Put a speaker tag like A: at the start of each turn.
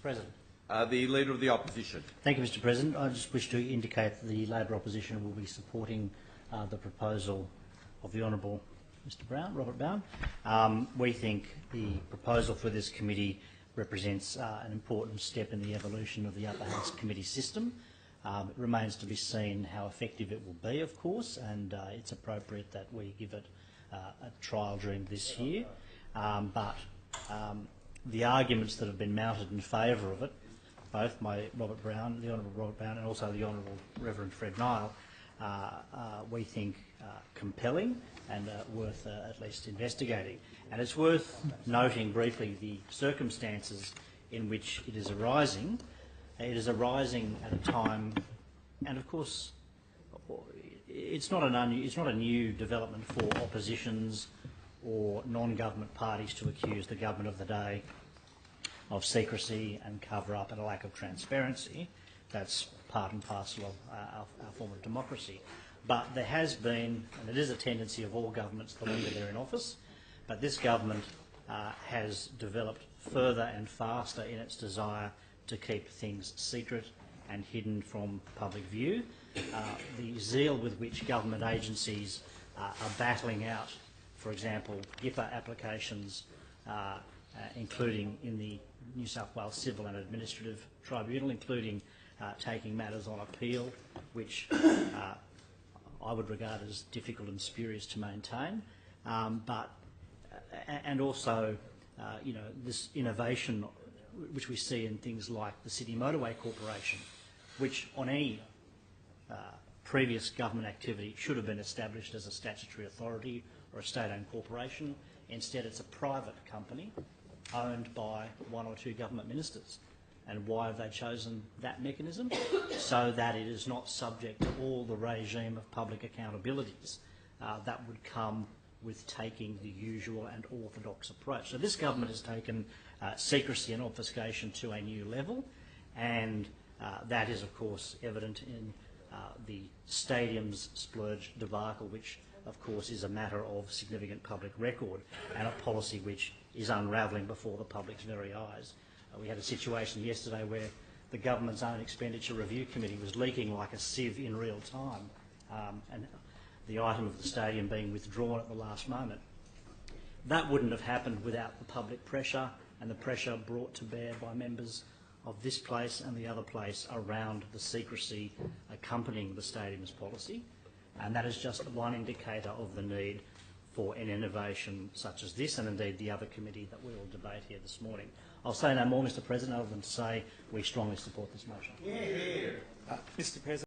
A: President.
B: The Leader of the Opposition.
A: Thank you, Mr. President. I just wish to indicate that the Labor opposition will be supporting the proposal of the Honourable Mr. Brown, Robert Brown. We think the proposal for this committee represents an important step in the evolution of the Upper House committee system. It remains to be seen how effective it will be, of course, and it's appropriate that we give it a trial during this year. But the arguments that have been mounted in favour of it, both by Robert Brown, the Honourable Robert Brown, and also the Honourable Reverend Fred Nile, we think compelling and worth at least investigating. And it's worth noting briefly the circumstances in which it is arising. It is arising at a time, and of course, it's not a new development for oppositions or non-government parties to accuse the government of the day of secrecy and cover-up and a lack of transparency. That's part and parcel of our form of democracy. But there has been, and it is a tendency of all governments the longer they're in office, but this government has developed further and faster in its desire to keep things secret and hidden from public view. The zeal with which government agencies are battling out, for example, GIPA applications, including in the New South Wales Civil and Administrative Tribunal, including taking matters on appeal, which I would regard as difficult and spurious to maintain, and also, this innovation which we see in things like the City Motorway Corporation, which on any previous government activity should have been established as a statutory authority or a state-owned corporation. Instead, it's a private company owned by one or two government ministers. And why have they chosen that mechanism? So that it is not subject to all the regime of public accountabilities that would come with taking the usual and orthodox approach. So this government has taken secrecy and obfuscation to a new level, and that is, of course, evident in the stadium's splurge debacle, which, of course, is a matter of significant public record and a policy which is unravelling before the public's very eyes. We had a situation yesterday where the government's own expenditure review committee was leaking like a sieve in real time, and the item of the stadium being withdrawn at the last moment. That wouldn't have happened without the public pressure and the pressure brought to bear by members of this place and the other place around the secrecy accompanying the stadium's policy. And that is just one indicator of the need for an innovation such as this, and indeed the other committee that we will debate here this morning. I'll say no more, Mr. President, other than to say we strongly support this motion.
C: Mr. President.